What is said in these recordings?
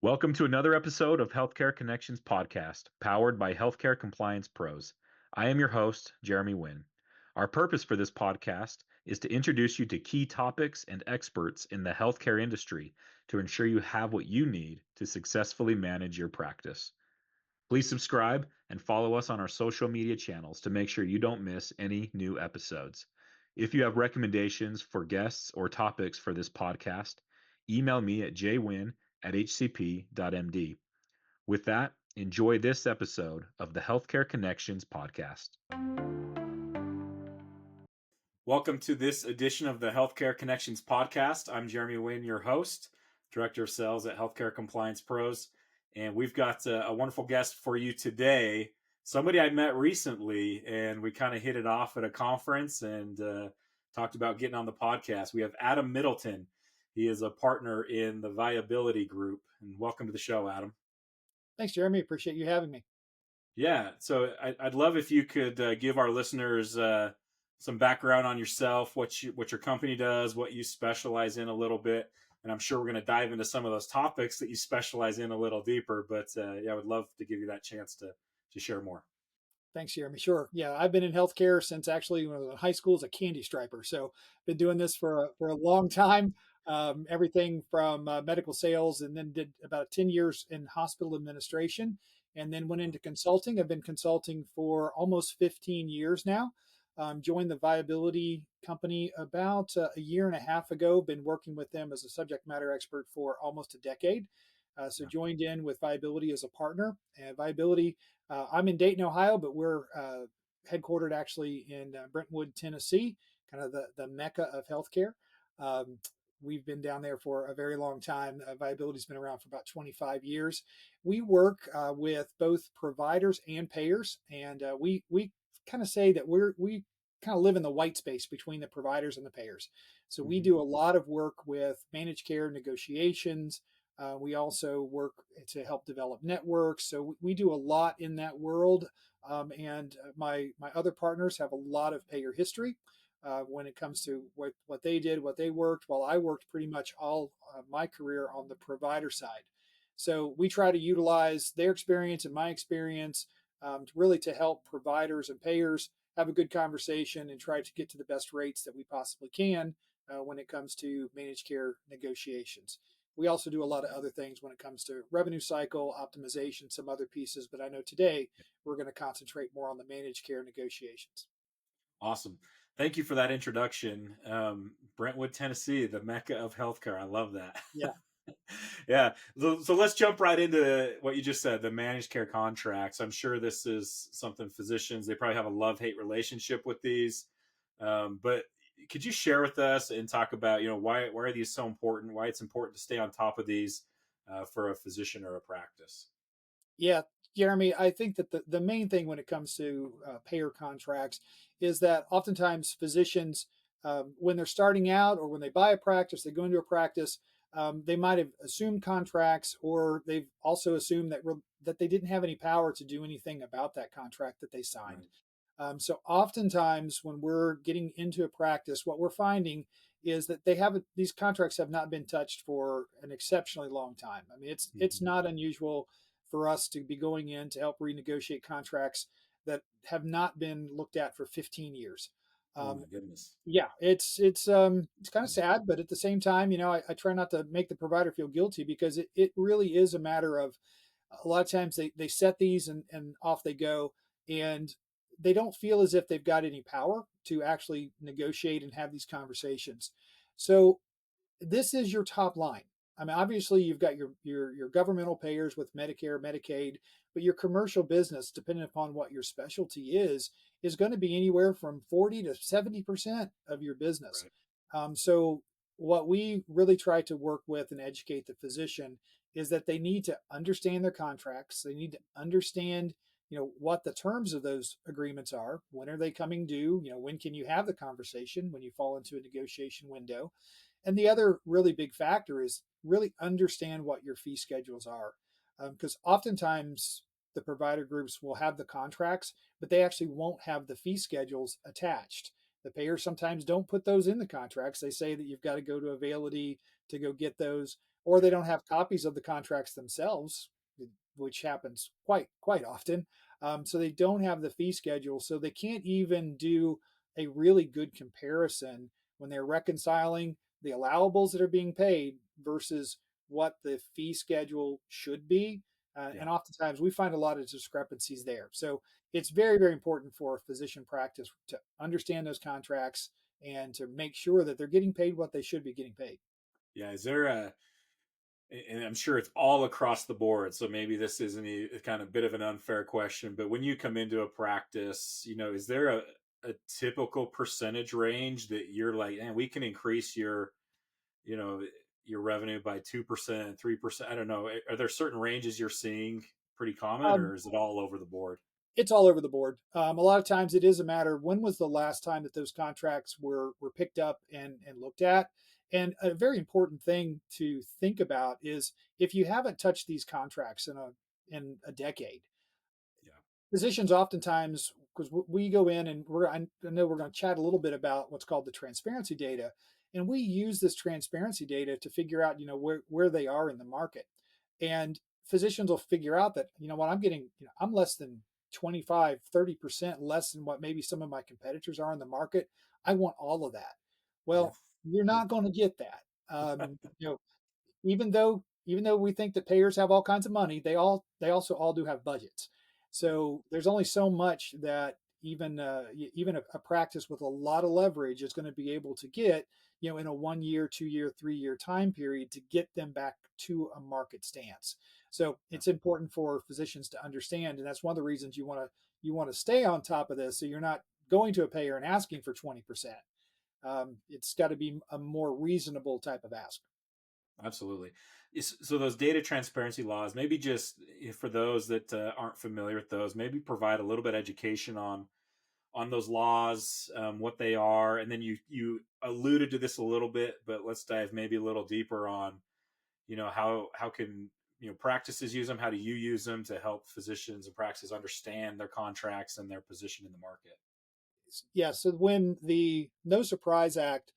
Welcome to another episode of Healthcare Connections podcast, powered by Healthcare Compliance Pros. I am your host, Jeremy Winn. Our purpose for this podcast is to introduce you to key topics and experts in the healthcare industry to ensure you have what you need to successfully manage your practice. Please subscribe and follow us on our social media channels to make sure you don't miss any new episodes. If you have recommendations for guests or topics for this podcast, email me at jwin@hcp.md. With that, enjoy this episode of the Healthcare Connections podcast. Welcome to this edition of the Healthcare Connections podcast. I'm Jeremy Winn, your host, Director of Sales at Healthcare Compliance Pros. And we've got a wonderful guest for you today, somebody I met recently, and we kind of hit it off at a conference and talked about getting on the podcast. We have Adam Middleton. He is a partner in the Viability Group. And welcome to the show, Adam. Thanks, Jeremy. Appreciate you having me. Yeah, so I'd love if you could give our listeners some background on yourself, what your company does, what you specialize in a little bit, and I'm sure we're going to dive into some of those topics that you specialize in a little deeper. But yeah, I would love to give you that chance to share more. Thanks, Jeremy. Sure. Yeah, I've been in healthcare since actually when I was in high school as a candy striper. So been doing this for a long time. Everything from medical sales, and then did about 10 years in hospital administration, and then went into consulting. I've been consulting for almost 15 years now. Joined the Viability company about a year and a half ago. Been working with them as a subject matter expert for almost a decade. So joined in with Viability as a partner. And Viability, I'm in Dayton, Ohio, but we're headquartered actually in Brentwood, Tennessee, kind of the mecca of healthcare. We've been down there for a very long time. Viability's been around for about 25 years. We work with both providers and payers, and we kind of say that we kind of live in the white space between the providers and the payers. So we do a lot of work with managed care negotiations. We also work to help develop networks. So we do a lot in that world. And my other partners have a lot of payer history when it comes to what they did, what they worked, while I worked pretty much all my career on the provider side. So we try to utilize their experience and my experience really to help providers and payers have a good conversation and try to get to the best rates that we possibly can when it comes to managed care negotiations. We also do a lot of other things when it comes to revenue cycle optimization, some other pieces, but I know today we're going to concentrate more on the managed care negotiations. Awesome. Thank you for that introduction. Brentwood, Tennessee, the mecca of healthcare. I love that. Yeah. Yeah. So let's jump right into what you just said, the managed care contracts. I'm sure this is something physicians, they probably have a love-hate relationship with these. But could you share with us and talk about, why are these so important, why it's important to stay on top of these for a physician or a practice? Yeah, Jeremy, I think that the main thing when it comes to payer contracts is that oftentimes physicians, when they're starting out or when they buy a practice, they go into a practice, they might have assumed contracts, or they've also assumed that they didn't have any power to do anything about that contract that they signed. So oftentimes when we're getting into a practice, what we're finding is that these contracts have not been touched for an exceptionally long time. I mean, it's not unusual for us to be going in to help renegotiate contracts that have not been looked at for 15 years. Oh my goodness. Yeah, it's kind of sad, but at the same time, I try not to make the provider feel guilty, because it really is a matter of a lot of times they set these and off they go, and they don't feel as if they've got any power to actually negotiate and have these conversations. So this is your top line. I mean, obviously you've got your governmental payers with Medicare, Medicaid, but your commercial business, depending upon what your specialty is going to be anywhere from 40 to 70% of your business. So what we really try to work with and educate the physician is that they need to understand their contracts. They need to understand, what the terms of those agreements are. When are they coming due? When can you have the conversation when you fall into a negotiation window? And the other really big factor is really understand what your fee schedules are. Because oftentimes the provider groups will have the contracts, but they actually won't have the fee schedules attached. The payers sometimes don't put those in the contracts. They say that you've got to go to Availity to go get those. or they Yeah. don't have copies of the contracts themselves, which happens quite often. So they don't have the fee schedule, so they can't even do a really good comparison when they're reconciling the allowables that are being paid versus what the fee schedule should be. Yeah. And oftentimes we find a lot of discrepancies there. So it's very important for physician practice to understand those contracts and to make sure that they're getting paid what they should be getting paid. Yeah. Is there a, and I'm sure it's all across the board. So maybe this isn't a kind of bit of an unfair question, but when you come into a practice, is there a typical percentage range that you're like, and we can increase you know, your revenue by 2%, 3%? I don't know. Are there certain ranges you're seeing pretty common, Um, or is it all over the board? it's all over the board. A lot of times it is a matter of when was the last time that those contracts were picked up and looked at. And a very important thing to think about is if you haven't touched these contracts in a decade, Yeah. physicians oftentimes, because we go in and I know we're going to chat a little bit about what's called the transparency data, and we use this transparency data to figure out where they are in the market. And physicians will figure out that what I'm getting, I'm less than 25-30% less than what maybe some of my competitors are in the market. I want all of that. Yeah. Well, you're not going to get that. Even though we think that payers have all kinds of money, they also all do have budgets. Yeah. So there's only so much that even a practice with a lot of leverage is going to be able to get, in a 1 year, 2 year, 3 year time period to get them back to a market stance. So Yeah. it's important for physicians to understand, and that's one of the reasons you want to stay on top of this, so you're not going to a payer and asking for 20%. It's got to be a more reasonable type of ask. Absolutely. So those data transparency laws, maybe just for those that aren't familiar with those, maybe provide a little bit of education on those laws, what they are, and then you alluded to this a little bit, but let's dive maybe a little deeper on how can practices use them, how do you use them to help physicians and practices understand their contracts and their position in the market? Yeah, so when the No Surprise Act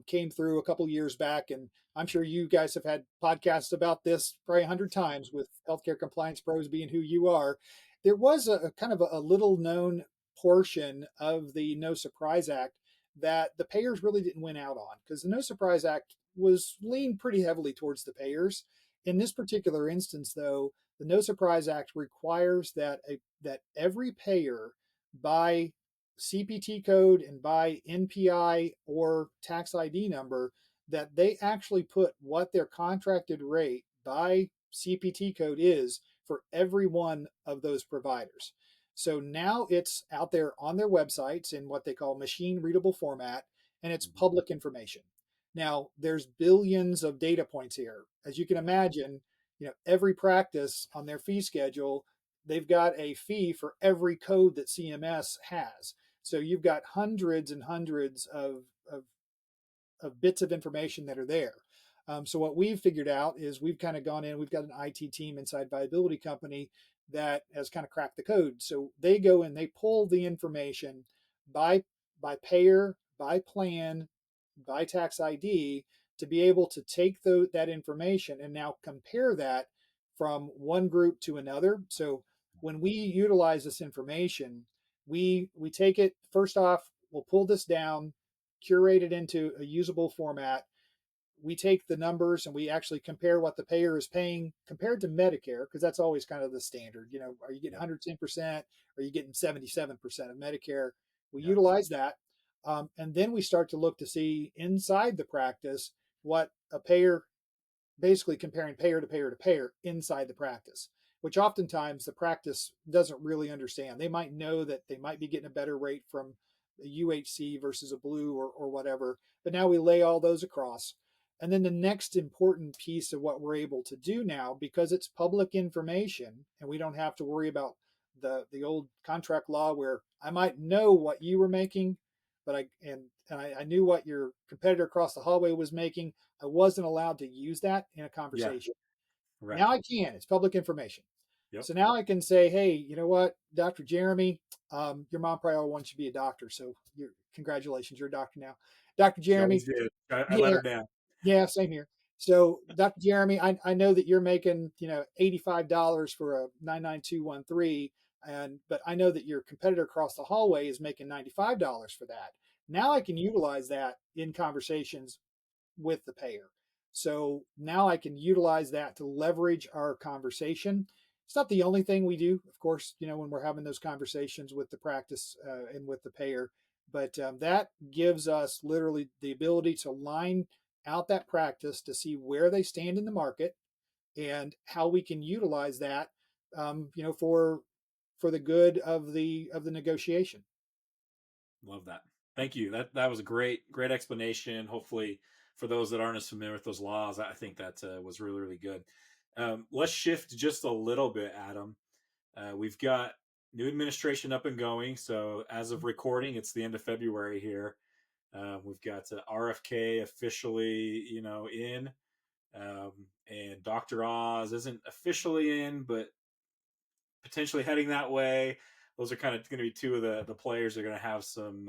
came through a couple years back, and I'm sure you guys have had podcasts about this probably 100 times with healthcare compliance pros being who you are, there was a kind of a little known portion of the No Surprise Act that the payers really didn't win out on, because the No Surprise Act was leaned pretty heavily towards the payers. In this particular instance, though, the No Surprise Act requires that every payer buy CPT code and by NPI or tax ID number, that they actually put what their contracted rate by CPT code is for every one of those providers. So now it's out there on their websites in what they call machine readable format, and it's Mhm. public information. Now there's billions of data points here. As you can Yeah. imagine, every practice on their fee schedule, they've got a fee for every code that CMS has. So you've got hundreds and hundreds of bits of information that are there. So what we've figured out is we've kind of gone in, we've got an IT team inside Viability Company that has kind of cracked the code. So they go and they pull the information by by payer, by plan, by tax ID to be able to take that information and now compare that from one group to another. So when we utilize this information, we take it first off, we'll pull this down, curate it into a usable format. We take the numbers and we actually compare what the payer is paying compared to Medicare, because that's always kind of the standard. Are you getting Yeah. 110%? Are you getting 77% of Medicare? We Yeah. utilize that. And then we start to look to see inside the practice what a payer, basically comparing payer to payer to payer inside the practice, which oftentimes the practice doesn't really understand. They might know that they might be getting a better rate from a UHC versus a blue or whatever, but now we lay all those across. And then the next important piece of what we're able to do now, because it's public information and we don't have to worry about the old contract law where I might know what you were making, but I knew what your competitor across the hallway was making. I wasn't allowed to use that in a Yeah. conversation. Right. Now I can. It's public information. Yep. So now I can say, hey, you know what, Dr. Jeremy, your mom probably wants you to be a doctor. So congratulations, you're a doctor now. Dr. She Jeremy, always did. I let yeah, her down. yeah, same here. So, Dr. Jeremy, I know that you're making, $85 for a 99213, but I know that your competitor across the hallway is making $95 for that. Now I can utilize that in conversations with the payer. So now I can utilize that to leverage our conversation. It's not the only thing we do, of course, when we're having those conversations with the practice and with the payer, but that gives us literally the ability to line out that practice to see where they stand in the market and how we can utilize that, for the good of the negotiation. Love that. Thank you. That was a great explanation. Hopefully, for those that aren't as familiar with those laws, I think that was really good. Let's shift just a little bit, Adam. We've got new administration up and going. So as of recording, it's the end of February here. We've got RFK officially, in, and Dr. Oz isn't officially in, but potentially heading that way. Those are kind of going to be two of the players that are going to have some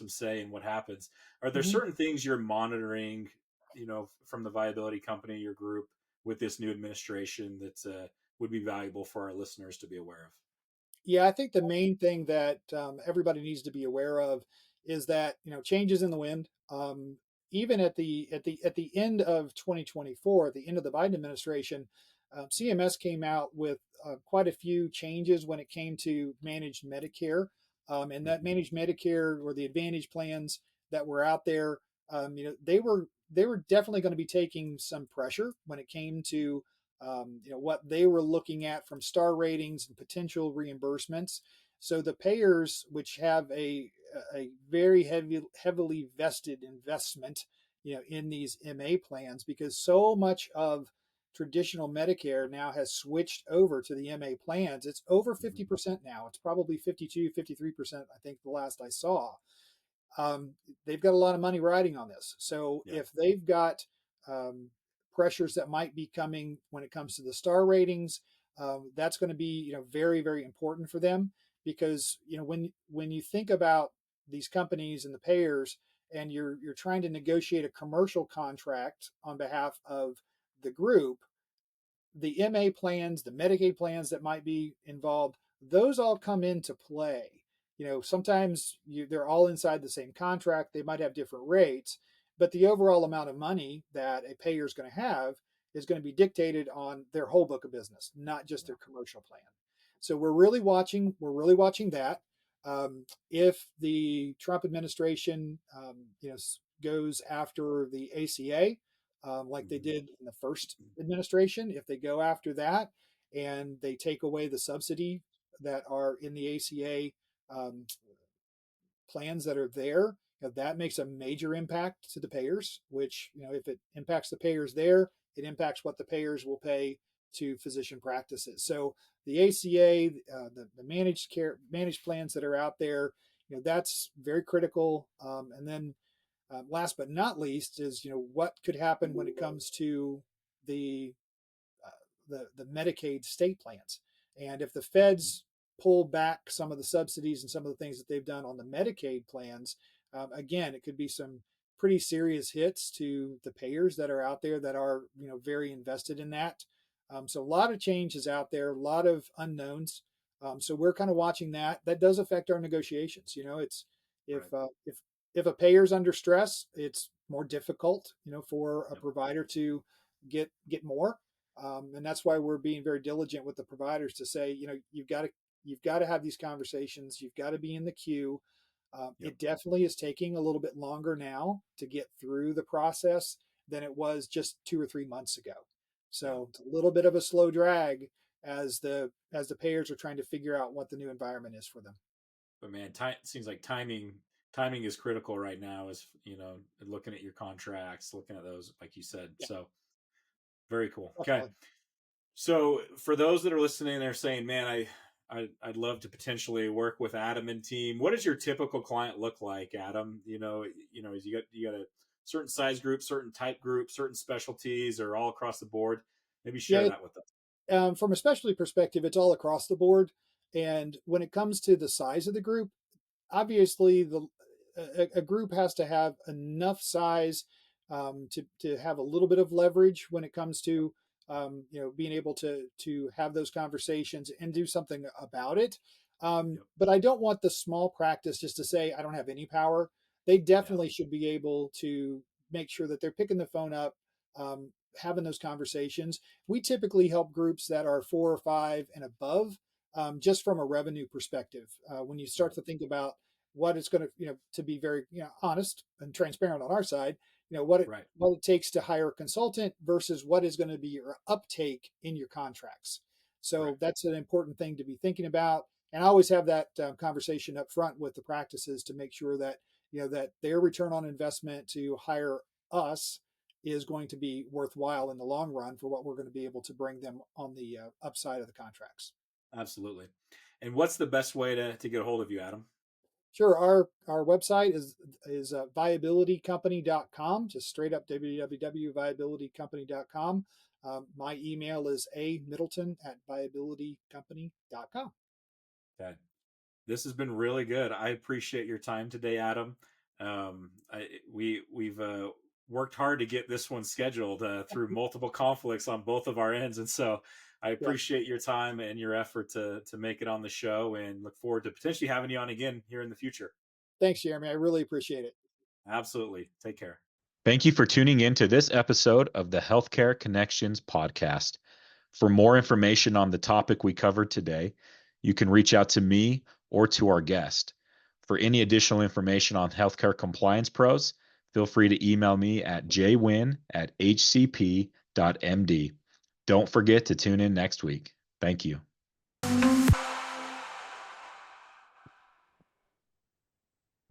say in what happens. Are there Mhm. certain things you're monitoring, from the viability company, your group, with this new administration that would be valuable for our listeners to be aware of? Yeah, I think the main thing that everybody needs to be aware of is that changes in the wind. Even at the end of 2024, at the end of the Biden administration, CMS came out with quite a few changes when it came to managed Medicare, and that Mm-hmm. managed Medicare or the Advantage plans that were out there. They were definitely going to be taking some pressure when it came to what they were looking at from star ratings and potential reimbursements. So the payers, which have a very heavily vested investment, in these MA plans, because so much of traditional Medicare now has switched over to the MA plans. It's over Mm-hmm. 50% now. It's probably 52, 53%, I think the last I saw. um, they've got a lot of money riding on this. So Yeah. if they've got um, pressures that might be coming when it comes to the star ratings, that's going to be very very important for them, because when you think about these companies and the payers, and you're trying to negotiate a commercial contract on behalf of the group, the MA plans, the Medicaid plans that might be involved, those all come into play. Sometimes they're all inside the same contract. They might have different rates, but the overall amount of money that a payer is going to have is going to be dictated on their whole book of business, not just Yeah. their commercial plan. So we're really watching. We're really watching that. If the Trump administration, goes after the ACA, like they Mm-hmm. did in the first administration, if they go after that and they take away the subsidy that are in the ACA um, plans that are there, that makes a major impact to the payers. Which, if it impacts the payers there, it impacts what the payers will pay to physician practices. So the ACA, the managed plans that are out there, that's very critical. And then last but not least is what could happen when it comes to the uh, the Medicaid state plans, and if the Mm-hmm. feds pull back some of the subsidies and some of the things that they've done on the Medicaid plans, again, it could be some pretty serious hits to the payers that are out there that are very invested in that. So a lot of changes out there, a lot of unknowns. So we're kind of watching that. That does affect our negotiations. It's Right. if a payer's under stress, it's more difficult, for a Yep. provider to get more. And that's why we're being very diligent with the providers to say, you've got to have these conversations. You've got to be in the queue. Yep. It definitely is taking a little bit longer now to get through the process than it was just 2 or 3 months ago. Yeah. So it's a little bit of a slow drag as the payers are trying to figure out what the new environment is for them. But man, time seems like timing is critical right now. Is looking at your contracts, looking at those, like you said. Yeah, So very cool. Okay. definitely. So for those that are listening, they're saying, "Man, I'd love to potentially work with Adam and team." What does your typical client look like, Adam? You got a certain size group, certain type group, certain specialties, or all across the board. Maybe share Yeah, that with us. from a specialty perspective, it's all across the board. And when it comes to the size of the group, obviously a group has to have enough size to have a little bit of leverage when it comes to being able to have those conversations and do something about it. Yep. But I don't want the small practice just to say I don't have any power. They Yeah. definitely should be able to make sure that they're picking the phone up, having those conversations. We typically help groups that are 4 or 5 and above, just from a revenue perspective. When you start Right. to think about what it's going to, to be very, honest and transparent on our side, Right. what it takes to hire a consultant versus what is going to be your uptake in your contracts. Right. So that's an important thing to be thinking about. And I always have that conversation up front with the practices to make sure that that their return on investment to hire us is going to be worthwhile in the long run for what we're going to be able to bring them on the upside of the contracts. Absolutely. And what's the best way to get a hold of you, Adam? Sure. Our website is viabilitycompany.com, just straight up www.viabilitycompany.com. My email is amiddleton@viabilitycompany.com. Okay. This has been really good. I appreciate your time today, Adam. We've worked hard to get this one scheduled through multiple conflicts on both of our ends, and so I Yeah. appreciate your time and your effort to make it on the show, and look forward to potentially having you on again here in the future. Thanks, Jeremy. I really appreciate it. Absolutely. Take care. Thank you for tuning in to this episode of the Healthcare Connections podcast. For more information on the topic we covered today, you can reach out to me or to our guest. For any additional information on healthcare compliance pros, feel free to email me at jwin@hcp.md. Don't forget to tune in next week. Thank you.